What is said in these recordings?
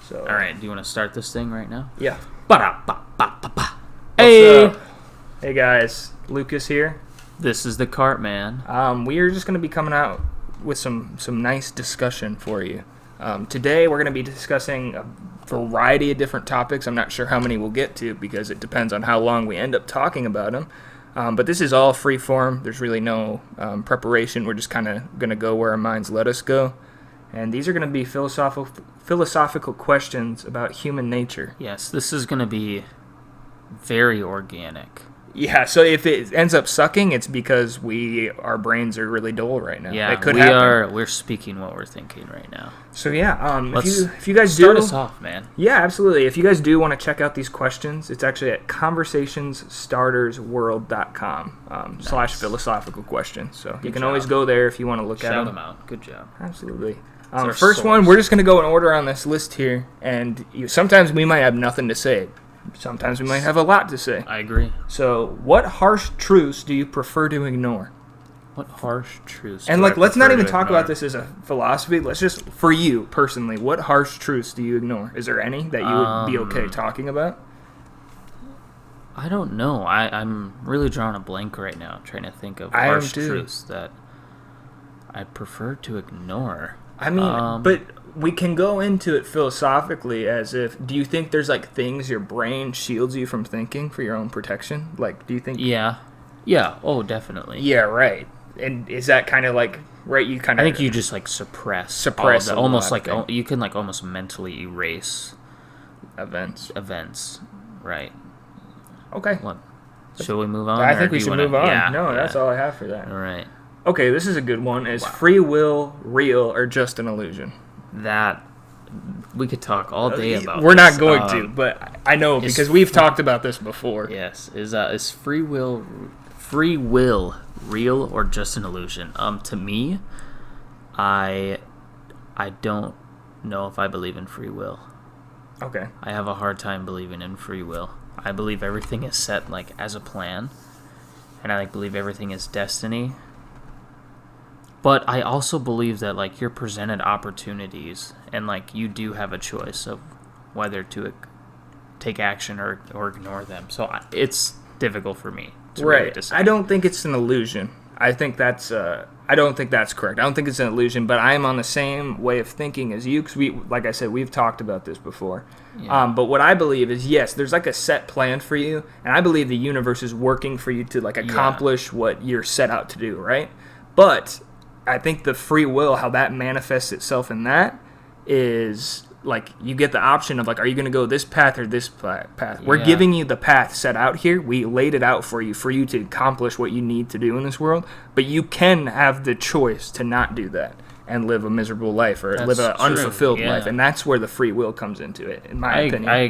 So, all right, do you want to start this thing right now? Yeah. Ba-da-ba-ba-ba-ba. Hey! Hey! Hey guys, Lucas here. This is the Cartman. We are just going to be coming out with some nice discussion for you. Today we're going to be discussing a variety of different topics. I'm not sure how many we'll get to because it depends on how long we end up talking about them. But this is all free form. There's really no preparation. We're just kind of going to go where our minds let us go. And these are going to be philosophical questions about human nature. Yes, this is going to be very organic. Yeah, so if it ends up sucking, it's because our brains are really dull right now. Yeah, it could happen. We're speaking what we're thinking right now. So yeah, Let's if you guys start us off, man. Yeah, absolutely. If you guys do want to check out these questions, it's actually at conversationsstartersworld.com / philosophical questions. So you can always go there if you want to look at them. Shout them out. Good job. Absolutely. Our First one, we're just going to go in order on this list here, and sometimes we might have nothing to say. Sometimes we might have a lot to say. I agree. So, what harsh truths do you prefer to ignore? What harsh truths? And let's not even talk about this as a philosophy. Let's just, for you personally, what harsh truths do you ignore? Is there any that you would be okay talking about? I don't know. I'm really drawing a blank right now. I'm trying to think of harsh truths that I prefer to ignore. I mean, but we can go into it philosophically as if, do you think there's like things your brain shields you from thinking for your own protection? Like, do you think? Yeah. Oh, definitely. Yeah, right. And is that kind of like, right, you kind of... I think you just like suppress almost like, you can like almost mentally erase events. Right. Okay. What? Should we move on? I think we should move on. Yeah, no, that's all I have for that. All right. Okay, this is a good one. Is free will real or just an illusion? That we could talk all day about. We're not going to, but I know because we've talked about this before. Yes, is free will real or just an illusion? To me, I don't know if I believe in free will. Okay. I have a hard time believing in free will. I believe everything is set like as a plan, and I believe everything is destiny. But I also believe that like you're presented opportunities and like you do have a choice of whether to take action or ignore them. So it's difficult for me to really decide. I don't think it's an illusion. I think that's I don't think that's correct. I don't think it's an illusion, but I am on the same way of thinking as you because like I said, we've talked about this before. Yeah. But what I believe is, yes, there's like a set plan for you, and I believe the universe is working for you to like accomplish what you're set out to do, right? But I think the free will, how that manifests itself in that is like you get the option of like, are you going to go this path or this path? We're giving you the path set out here. We laid it out for you to accomplish what you need to do in this world. But you can have the choice to not do that and live a miserable life or live an unfulfilled life. And that's where the free will comes into it, in my opinion. I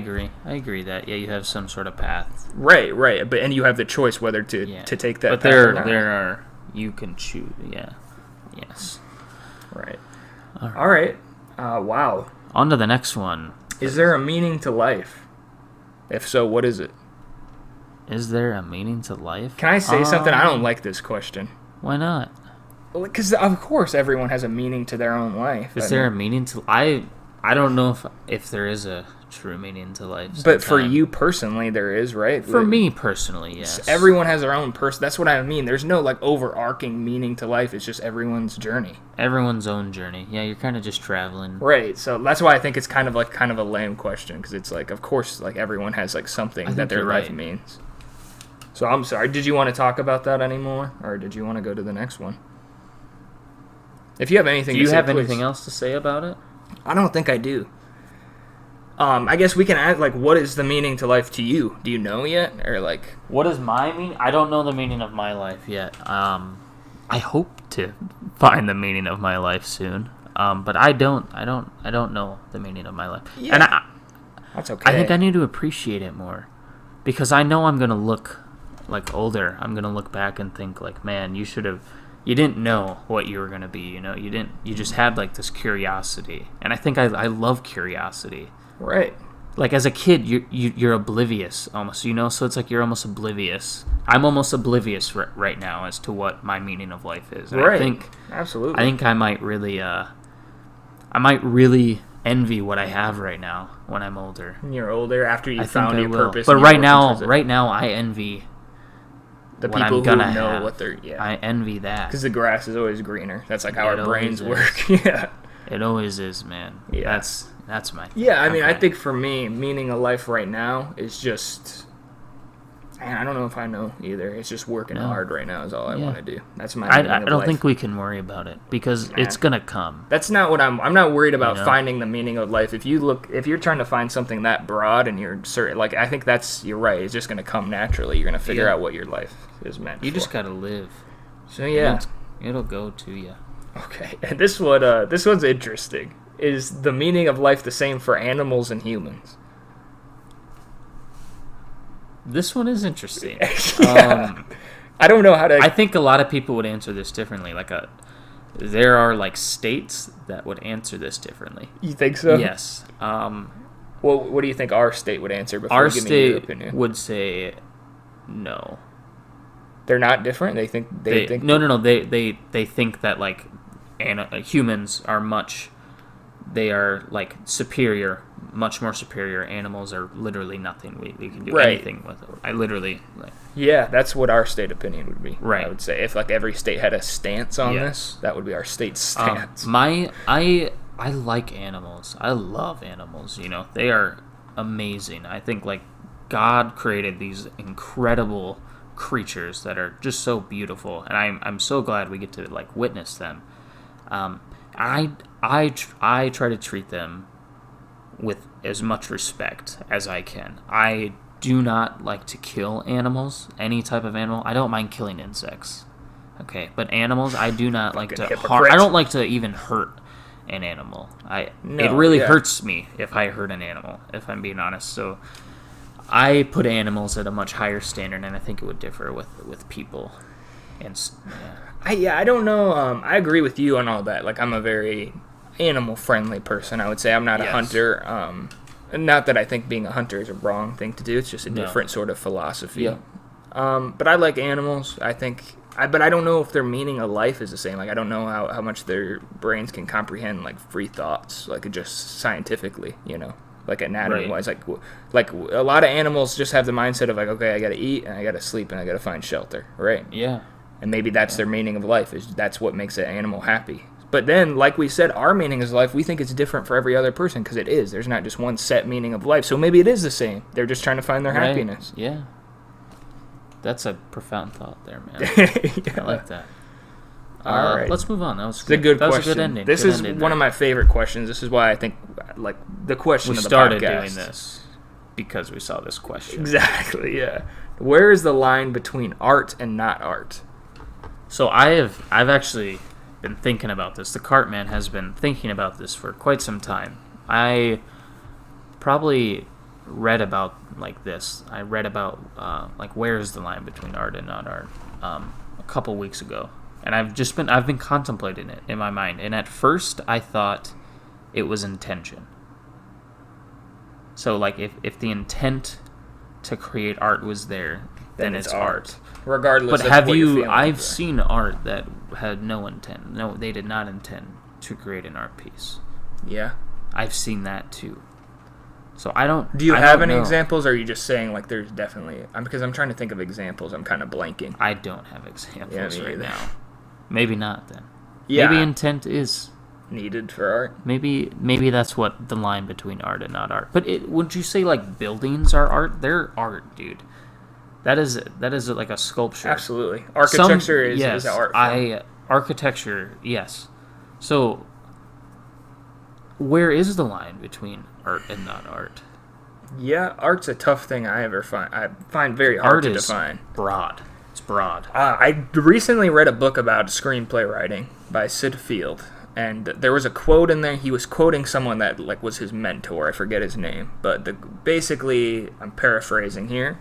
agree that, you have some sort of path. Right. But and you have the choice whether to take that path or not. But you can choose, Yes. Right. All right. Wow. On to the next one. Is there a meaning to life? If so, what is it? Is there a meaning to life? Can I say something? I don't like this question. Why not? Because, of course, everyone has a meaning to their own life. Is there a meaning to... I don't know if there is a true meaning to life. But for you personally, there is, right? For me personally, yes. Everyone has their own person. That's what I mean. There's no like overarching meaning to life. It's just everyone's journey. Everyone's own journey. Yeah, you're kind of just traveling. Right. So that's why I think it's kind of a lame question because it's like, of course, like everyone has like something that their life means. So I'm sorry. Did you want to talk about that anymore, or did you want to go to the next one? If you have anything, do you have anything else to say about it? I don't think I do. I guess we can add, like, what is the meaning to life to you? Do you know yet? Or, like... What is my meaning? I don't know the meaning of my life yet. I hope to find the meaning of my life soon. But I don't know the meaning of my life. Yeah. And that's okay. I think I need to appreciate it more. Because I know I'm going to look, like, older. I'm going to look back and think, like, man, you didn't know what you were going to be, you just had like this curiosity. And I think I love curiosity. Right. Like as a kid, you're oblivious almost, so it's like you're almost oblivious. I'm almost oblivious right now as to what my meaning of life is. And right. Absolutely. I think I might really envy what I have right now when I'm older. When you're older, after you I found think I your will. purpose. But and right you're working towards now, I envy the what people I'm gonna who know have. what they're. Yeah. I envy that. Because the grass is always greener. That's like how It our brains always work. is. Yeah. It always is, man. Yeah. That's my. Yeah, I mean, I okay. think for me, meaning of life right now is just. Man, I don't know if I know either. It's just working hard right now is all I want to do. That's my. I meaning of don't life. think we can worry about it because it's gonna come. That's not what I'm not worried about You know? finding the meaning of life. If you're trying to find something that broad and you're certain, like, I think you're right. It's just going to come naturally. You're going to figure out what your life is meant You for. just gotta live. So yeah. It'll go to you. Okay. And this one's interesting. Is the meaning of life the same for animals and humans? This one is interesting. Yeah. I don't know how to. I think a lot of people would answer this differently. There are like states that would answer this differently. You think so? Yes. What do you think our state would answer before Our you give me your state opinion? would say no. They're not different. They think No. They think that like humans are they are like superior, much more superior. Animals are literally nothing. We can do anything with it. I literally like. Yeah, that's what our state opinion would be. Right. I would say if like every state had a stance on this, that would be our state's stance. I like animals. I love animals. You know, they are amazing. I think like God created these incredible creatures that are just so beautiful, and I'm so glad we get to like witness them. I try to treat them with as much respect as I can. I do not like to kill animals, any type of animal. I don't mind killing insects. Okay, but animals, I do not like to harm. I don't like to even hurt an animal. It really hurts me if I hurt an animal, if I'm being honest. So I put animals at a much higher standard, and I think it would differ with people. And I don't know. I agree with you on all that. Like, I'm a very animal-friendly person, I would say. I'm not a hunter. Not that I think being a hunter is a wrong thing to do. It's just a different sort of philosophy. Yeah. But I like animals. I think... but I don't know if their meaning of life is the same. Like, I don't know how much their brains can comprehend, like, free thoughts. Like, just scientifically, you know? Like, anatomy-wise. Like, a lot of animals just have the mindset of, like, okay, I gotta eat, and I gotta sleep, and I gotta find shelter, right? Yeah. And maybe that's their meaning of life. That's what makes an animal happy. But then, like we said, our meaning of life, we think it's different for every other person because it is. There's not just one set meaning of life. So maybe it is the same. They're just trying to find their happiness. Yeah. That's a profound thought there, man. I like that. All right. Let's move on. That was a good question. Was a good ending. This is one of my favorite questions. This is why I think, like, the question of the podcast. We started doing this because we saw this question. Exactly, yeah. Where is the line between art and not art? So I've actually been thinking about this. The Cartman has been thinking about this for quite some time. I probably read about like this. I read about like where is the line between art and not art a couple weeks ago, and I've been contemplating it in my mind. And at first I thought it was intention. So like if the intent to create art was there, then it's art. Regardless but of have what you you're I've seen art that had no intent. No, they did not intend to create an art piece. Yeah. I've seen that too. So I don't. Do you I have don't any know. examples, or are you just saying like there's definitely? Because I'm trying to think of examples. I'm kind of blanking. I don't have examples me right either. now. Maybe not then. Yeah. Maybe intent is Needed for art. maybe that's what the line between art and not art. But would you say like buildings are art? They're art, dude. That is like a sculpture. Absolutely. Architecture is an art form. Architecture, yes. So where is the line between art and not art? Yeah, art's a tough thing I find very hard to define. Broad. It's broad. I recently read a book about screenplay writing by Sid Field, and there was a quote in there. He was quoting someone that like was his mentor. I forget his name, but basically, I'm paraphrasing here.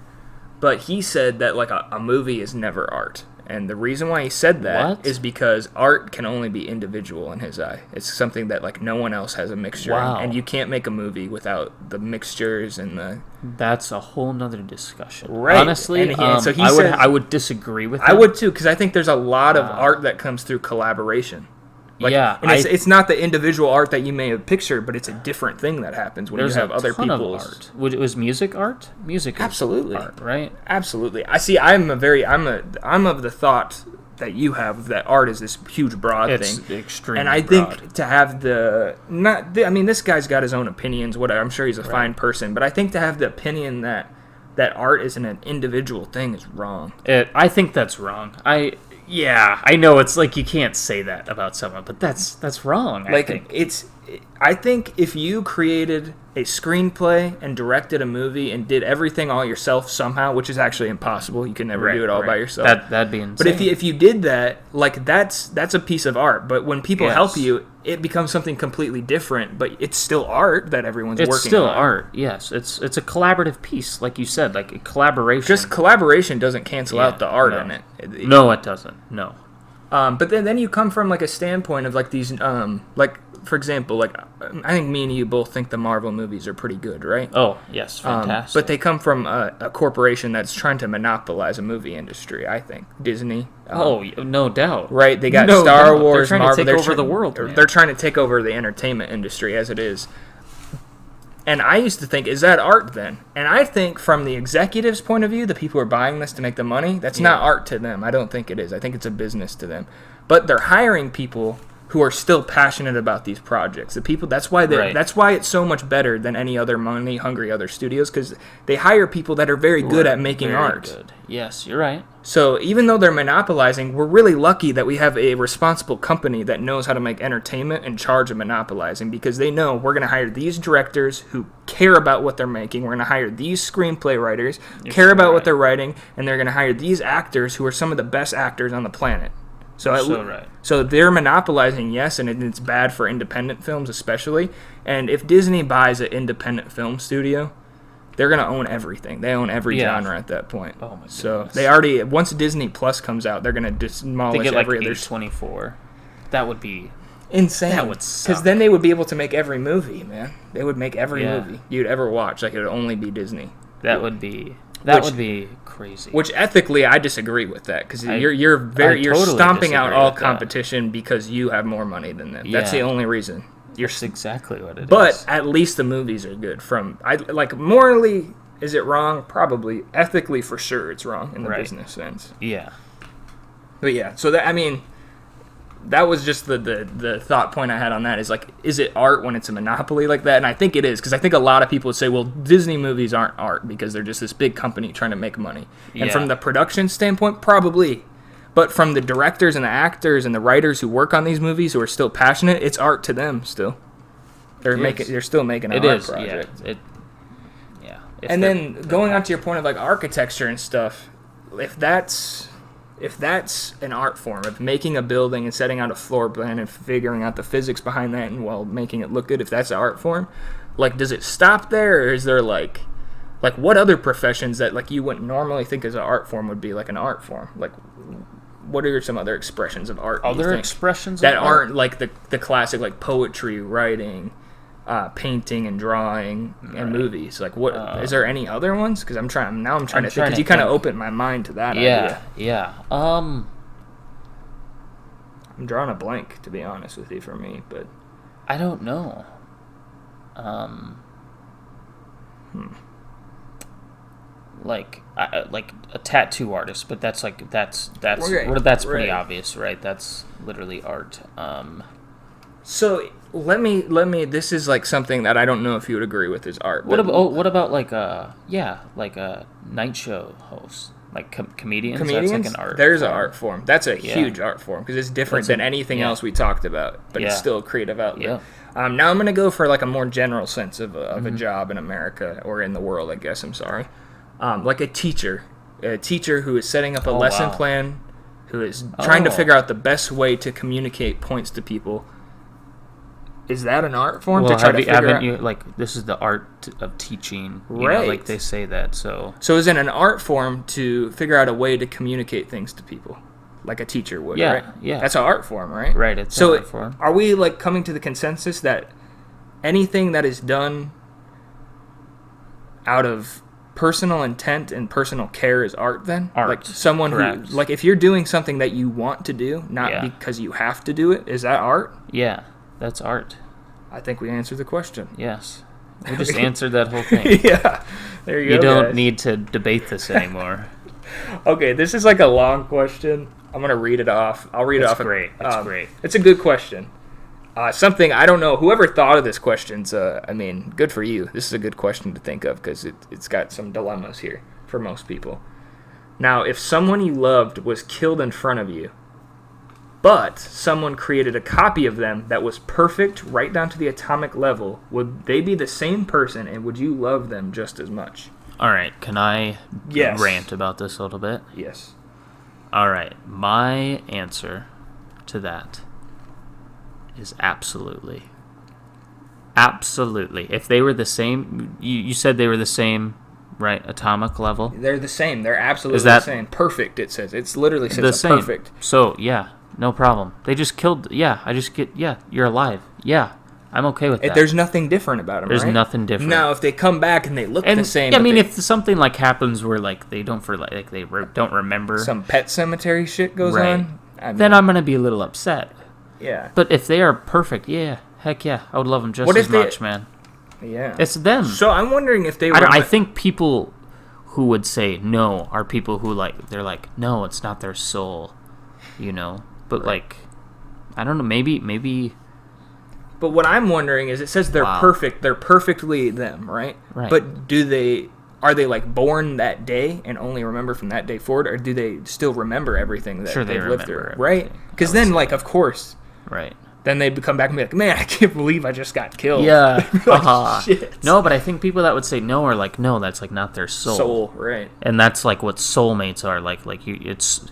But he said that like a movie is never art. And the reason why he said that is because art can only be individual in his eye. It's something that like no one else has a mixture in. And you can't make a movie without the mixtures and the... That's a whole nother discussion. Right. Honestly, so I would disagree with that. I would too, because I think there's a lot of art that comes through collaboration. Like, yeah, and it's not the individual art that you may have pictured, but it's a different thing that happens when you have other people's art. Was music art? Music, absolutely is art, right? Absolutely. I see. I'm of the thought that you have that art is this huge broad thing. It's extremely and I broad. think to have this guy's got his own opinions. Whatever. I'm sure he's a fine person, but I think to have the opinion that art isn't an individual thing is wrong. I think that's wrong. I know it's like you can't say that about someone, but that's wrong. I think if you created a screenplay and directed a movie and did everything all yourself somehow, which is actually impossible, you can never do it all by yourself. That'd be insane. But if you did that, like that's a piece of art. But when people help you, it becomes something completely different. But it's still art that everyone's working on. It's still art. Yes, it's a collaborative piece, like you said, like a collaboration. Just collaboration doesn't cancel out the art in it. No, it doesn't. No. But then you come from like a standpoint of like these like. For example, like I think me and you both think the Marvel movies are pretty good, right? Oh, yes, fantastic. But they come from a corporation that's trying to monopolize a movie industry, I think. Disney. No doubt. Right? They got Star Wars, they're trying Marvel. To take over the world. They're trying to take over the entertainment industry as it is. And I used to think, is that art then? And I think from the executives' point of view, the people who are buying this to make the money, that's not art to them. I don't think it is. I think it's a business to them. But they're hiring people who are still passionate about these projects. The people that's why it's so much better than any other money-hungry other studios, because they hire people that are very good at making art. Good. Yes, you're right. So even though they're monopolizing, we're really lucky that we have a responsible company that knows how to make entertainment in charge of monopolizing, because they know we're going to hire these directors who care about what they're making. We're going to hire these screenplay writers, care about what they're writing, and they're going to hire these actors who are some of the best actors on the planet. So they're monopolizing, yes, and it's bad for independent films especially. And if Disney buys an independent film studio, they're going to own everything. They own every genre at that point. Oh my goodness. So they already, once Disney Plus comes out, they're going to demolish every other. A24. That would be insane. That would suck. Because then they would be able to make every movie, man. They would make every movie you'd ever watch. Like it would only be Disney. That would be crazy. Which ethically, I disagree with that, because you're totally stomping out all competition because you have more money than them. That's the only reason. That's exactly what it is. But at least the movies are good. Morally, is it wrong? Probably. Ethically, for sure, it's wrong in the business sense. Yeah. But yeah, so that was just the thought point I had on that, is like, is it art when it's a monopoly like that? And I think it is, because I think a lot of people would say, well, Disney movies aren't art because they're just this big company trying to make money. And from the production standpoint, probably. But from the directors and the actors and the writers who work on these movies who are still passionate, it's art to them still. They're still making an art project. And then going on to your point of like architecture and stuff, if that's an art form of making a building and setting out a floor plan and figuring out the physics behind that and while making it look good, if that's an art form, like, does it stop there, or is there like what other professions that like you wouldn't normally think as an art form would be like an art form? Like, what are some other expressions of art? Other expressions that aren't like the classic, like poetry, writing, painting and drawing and movies? Like, what is there any other ones? Because I'm trying to think, because you kind of opened my mind to that idea. I'm drawing a blank, to be honest with you, for me, but I don't know. Like a tattoo artist, but that's pretty obvious, right? That's literally art. So let me. This is like something that I don't know if you would agree with is art. What about like a night show host, like comedians? That's like an art. There's an art form. That's a huge art form, because it's different than anything else we talked about, but it's still a creative outlet. Yeah. Now I'm gonna go for like a more general sense of a job in America or in the world, I guess. I'm sorry. Like a teacher who is setting up a lesson plan, who is trying to figure out the best way to communicate points to people. Is that an art form to try to figure out? You, like, this is the art of teaching, right? Like they say that. So is it an art form to figure out a way to communicate things to people, like a teacher would? Right? Yeah. That's an art form, right? Right. It's an art form. Are we like coming to the consensus that anything that is done out of personal intent and personal care is art then? Art. Like someone Correct. who, like if you're doing something that you want to do, not because you have to do it, is that art? Yeah, that's art. I think we answered the question. Yes. We just answered that whole thing. Yeah. There you go. You don't guys. need to debate this anymore. Okay, this is like a long question. I'm going to read it off. I'll read it off. Great. It's great. It's a good question. Something, I don't know, whoever thought of this question's, I mean, good for you. This is a good question to think of because it's got some dilemmas here for most people. Now, if someone you loved was killed in front of you, but someone created a copy of them that was perfect right down to the atomic level, would they be the same person and would you love them just as much? All right, can I Yes. rant about this a little bit? Yes. All right, my answer to that is absolutely. Absolutely. If they were the same, you said they were the same, right? Atomic level? They're the same. They're absolutely Is that the same. Perfect, it says. It's literally says The same. perfect. So, yeah, no problem. They just killed, you're alive. Yeah, I'm okay with that. There's nothing different about them, There's right? nothing different. Now, if they come back and they look And the same, yeah, I but mean, they- if something like happens where like they don't don't remember, some pet cemetery shit goes Right. on, I mean, then I'm gonna be a little upset. yeah. But if they are perfect, yeah, heck yeah, I would love them just What as if they- much, man. Yeah. It's them. So I'm wondering if they were... I think people who would say no are people who they're like, no, it's not their soul, you know. But like, I don't know, maybe. But what I'm wondering is, it says they're Wow. perfect. They're perfectly them, right? Right. But are they like born that day and only remember from that day forward, or do they still remember everything that Sure, they they've lived through? remember Right? everything. Because I would then, say like, of course, Right. then they'd come back and be like, man, I can't believe I just got killed. Yeah. Like, shit. No, but I think people that would say no are like, no, that's like not their soul. Right. And that's like what soulmates are like. Like it's,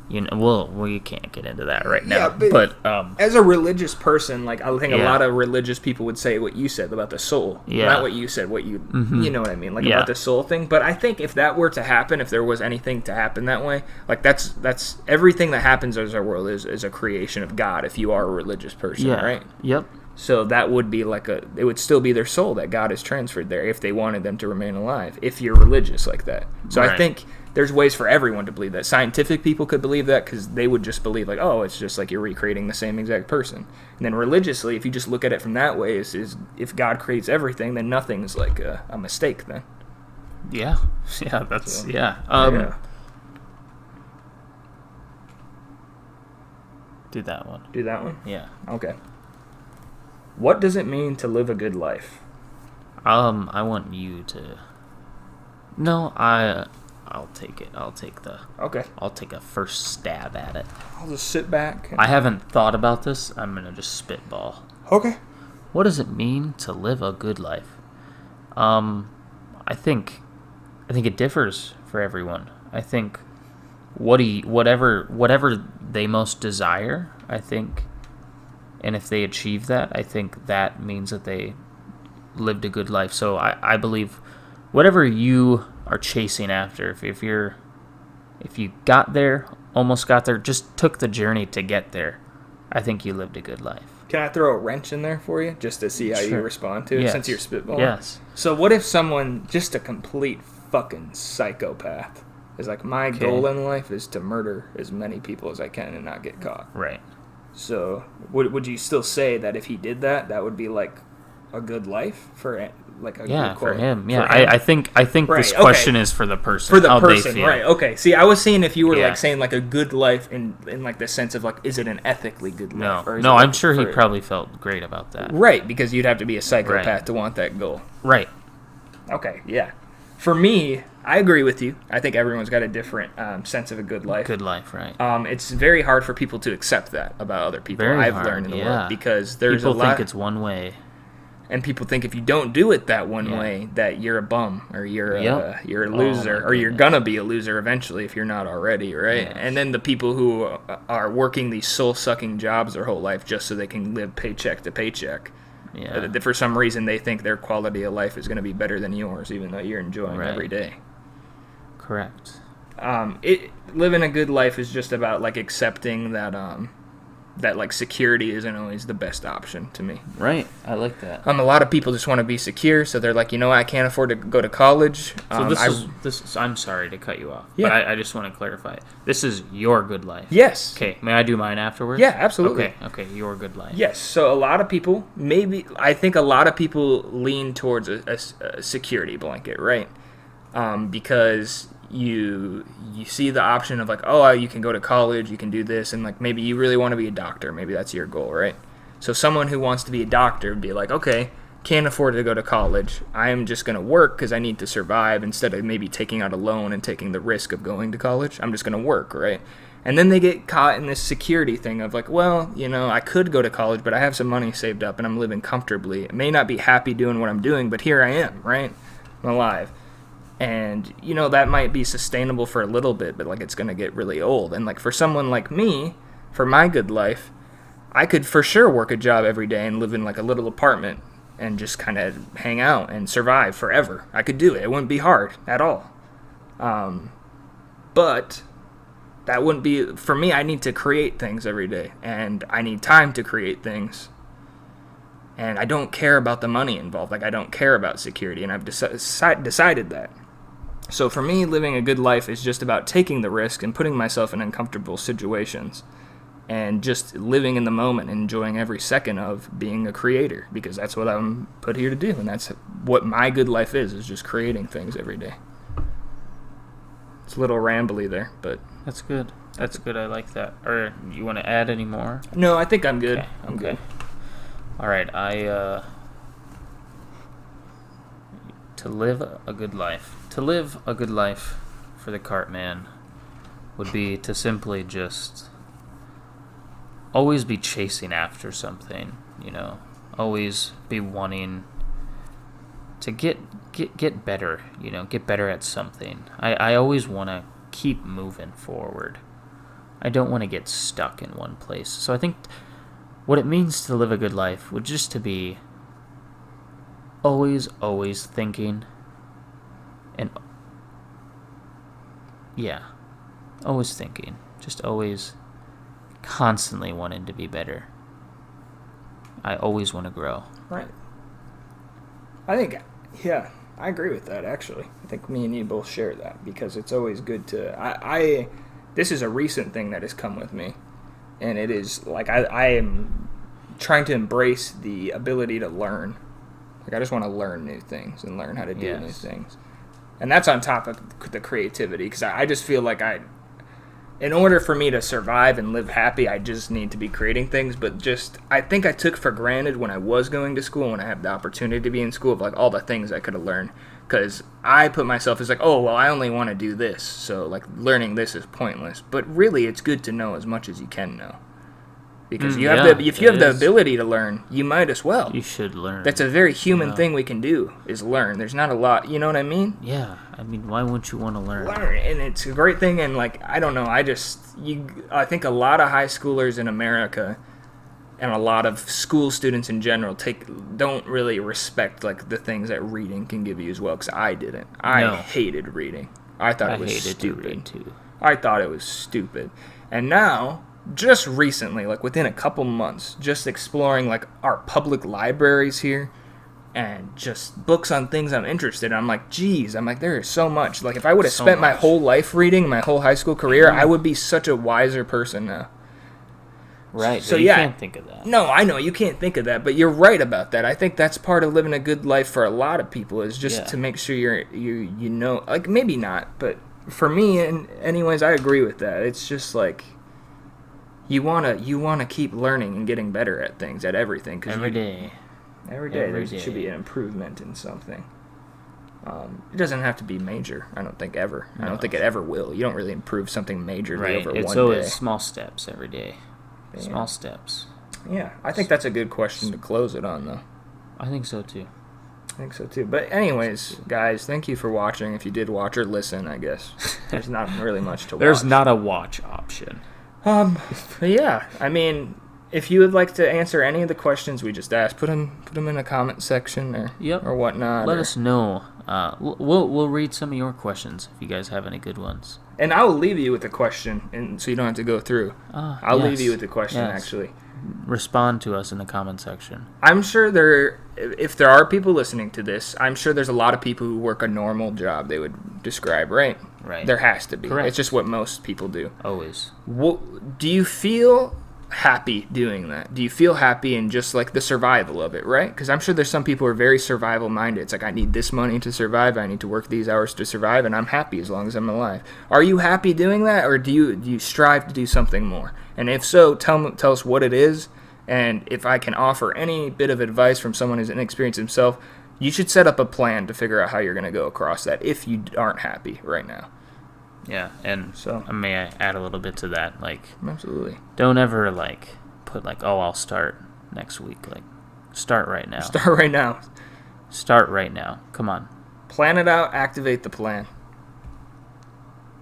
you know, well, we can't get into that right now. Yeah, but as a religious person, like, I think a Yeah. lot of religious people would say what you said about the soul. Yeah. Not what you said, what you you know what I mean, like Yeah. about the soul thing. But I think if that were to happen, if there was anything to happen that way, like that's everything that happens as our world is a creation of God. If you are a religious person, yeah, right? Yep. So that would be like it would still be their soul that God has transferred there if they wanted them to remain alive. If you're religious like that, so I Right. think there's ways for everyone to believe that. Scientific people could believe that because they would just believe like, oh, it's just like you're recreating the same exact person. And then religiously, if you just look at it from that way, is if God creates everything, then nothing's like a mistake then. Yeah. Yeah. That's So, yeah. Yeah. Do that one. Do that one. Yeah. Okay. What does it mean to live a good life? I want you to. No, I'll take it. I'll take a first stab at it. I'll just sit back. I haven't thought about this. I'm gonna just spitball. Okay. What does it mean to live a good life? I think it differs for everyone. I think whatever they most desire, I think, and if they achieve that, I think that means that they lived a good life. So I believe whatever you are chasing after, if you got there, almost got there, just took the journey to get there, I think you lived a good life. Can I throw a wrench in there for you just to see how you Sure. respond to it Yes. since you're spitballing? Yes. So what if someone, just a complete fucking psychopath, is like, my Okay. goal in life is to murder as many people as I can and not get caught. Right. So would you still say that if he did that, that would be like a good life for like a Yeah, good for quote? him. Yeah, For him? I think Right, this okay. question is for the person. For the how they person, feel. right? Okay. See, I was saying if you were Yeah. like saying like a good life in like the sense of like, is it an ethically good No, life? Or is no, it I'm like sure he for- probably felt great about that. Right, because you'd have to be a psychopath Right. to want that goal. Right. Okay, yeah. For me, I agree with you. I think everyone's got a different sense of a good life. Good life, right? It's very hard for people to accept that about other people. Very I've hard, learned in the yeah. world because there's People a lot, think it's one way. and people think if you don't do it that one Yeah. way, that you're a bum or you're Yep. you're a Oh, loser my or you're goodness. gonna be a loser eventually if you're not already, right? Yes. And then the people who are working these soul-sucking jobs their whole life just so they can live paycheck to paycheck. Yeah. For some reason, they think their quality of life is going to be better than yours, even though you're enjoying Right. every day. Correct. Living a good life is just about like accepting that that like security isn't always the best option to me. Right. I like that. A lot of people just want to be secure, so they're like, you know what, I can't afford to go to college. So this is. I'm sorry to cut you off, Yeah. but I just want to clarify. This is your good life. Yes. Okay. May I do mine afterwards? Yeah, absolutely. Okay. Your good life. Yes. So a lot of people, I think a lot of people lean towards a security blanket, right? Because you see the option of like, oh, you can go to college, you can do this, and like maybe you really want to be a doctor, maybe that's your goal, right? So someone who wants to be a doctor would be like, okay, can't afford to go to college, I'm just going to work because I need to survive, instead of maybe taking out a loan and taking the risk of going to college. I'm just going to work, right? And then they get caught in this security thing of like, well, you know, I could go to college, but I have some money saved up and I'm living comfortably. I may not be happy doing what I'm doing, but here I am, right? I'm alive. And, you know, that might be sustainable for a little bit, but, like, it's going to get really old. And, like, for someone like me, for my good life, I could for sure work a job every day and live in, like, a little apartment and just kind of hang out and survive forever. I could do it. It wouldn't be hard at all. But that wouldn't be... For me, I need to create things every day, and I need time to create things. And I don't care about the money involved. Like, I don't care about security, and I've decided that. So for me, living a good life is just about taking the risk and putting myself in uncomfortable situations and just living in the moment and enjoying every second of being a creator, because that's what I'm put here to do, and that's what my good life is just creating things every day. It's a little rambly there, but... That's good. That's good. I like that. Or you want to add any more? No, I think I'm good. Okay. I'm good. All right, to live a good life. To live a good life for the Cartman would be to simply just always be chasing after something, you know, always be wanting to get better, you know, get better at something. I always want to keep moving forward. I don't want to get stuck in one place. So I think what it means to live a good life would just to be always thinking and always thinking, just always constantly wanting to be better. I always want to grow. Right. I think, yeah, I agree with that, actually. I think me and you both share that, because it's always good to... This is a recent thing that has come with me, and it is, like, I am trying to embrace the ability to learn. Like, I just want to learn new things and learn how to do new things. And that's on top of the creativity, because I just feel like in order for me to survive and live happy, I just need to be creating things. But I think I took for granted when I was going to school, when I had the opportunity to be in school, of like all the things I could have learned. Because I put myself as like, oh, well, I only want to do this, so like learning this is pointless. But really, it's good to know as much as you can know. Because if you have the ability to learn, you might as well. You should learn. That's a very human thing we can do, is learn. There's not a lot, you know what I mean? Yeah, I mean, why wouldn't you want to learn? Learn, and it's a great thing, and like, I don't know, I think a lot of high schoolers in America, and a lot of school students in general, don't really respect like the things that reading can give you as well, because I didn't. I hated reading. I thought it was stupid. To read too. I thought it was stupid. And now... just recently, like within a couple months, just exploring like our public libraries here and just books on things I'm interested in. I'm like, geez, there is so much. Like if I would have spent my whole life reading, my whole high school career, I would be such a wiser person now. Right. So you can't think of that. No, I know you can't think of that, but you're right about that. I think that's part of living a good life for a lot of people, is just to make sure you know, like maybe not, but for me, and anyways, I agree with that. It's just like, You wanna keep learning and getting better at things, at everything. Every day there should be an improvement in something. It doesn't have to be major. I don't think ever. No. I don't think it ever will. You don't really improve something majorly over one day. It's always small steps every day. Yeah. Small steps. Yeah, I think that's a good question to close it on, though. I think so too. But anyways, guys, thank you for watching. If you did watch or listen, I guess there's not really much to watch. There's not a watch option. But yeah, I mean, if you would like to answer any of the questions we just asked, put them in a comment section or whatnot. Let us know We'll read some of your questions if you guys have any good ones. And I will leave you with a question, and so you don't have to go through. I'll leave you with a question, actually. Respond to us in the comment section. I'm sure if there are people listening to this, I'm sure there's a lot of people who work a normal job they would describe, right? Right. There has to be. Correct. It's just what most people do. Always. Do you feel happy doing that? Do you feel happy in just like the survival of it, right? Because I'm sure there's some people who are very survival minded. It's like, I need this money to survive, I need to work these hours to survive, and I'm happy as long as I'm alive. Are you happy doing that, or do you strive to do something more? And if so, tell us what it is, and if I can offer any bit of advice from someone who's inexperienced himself, you should set up a plan to figure out how you're going to go across that if you aren't happy right now. Yeah, and so may I add a little bit to that? Like, absolutely. Don't ever put oh, I'll start next week. Like, start right now. Start right now. Start right now. Come on. Plan it out. Activate the plan.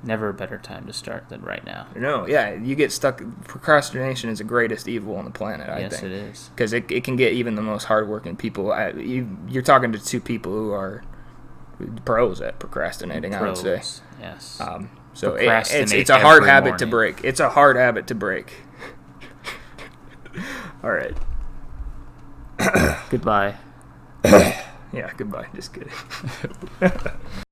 Never a better time to start than right now. No, yeah, you get stuck. Procrastination is the greatest evil on the planet, I think. Yes, it is. Because it can get even the most hardworking people. You're talking to two people who are pros at procrastinating, I would say. Yes. So it's a hard habit to break. It's a hard habit to break. All right. Goodbye. Yeah, goodbye. Just kidding.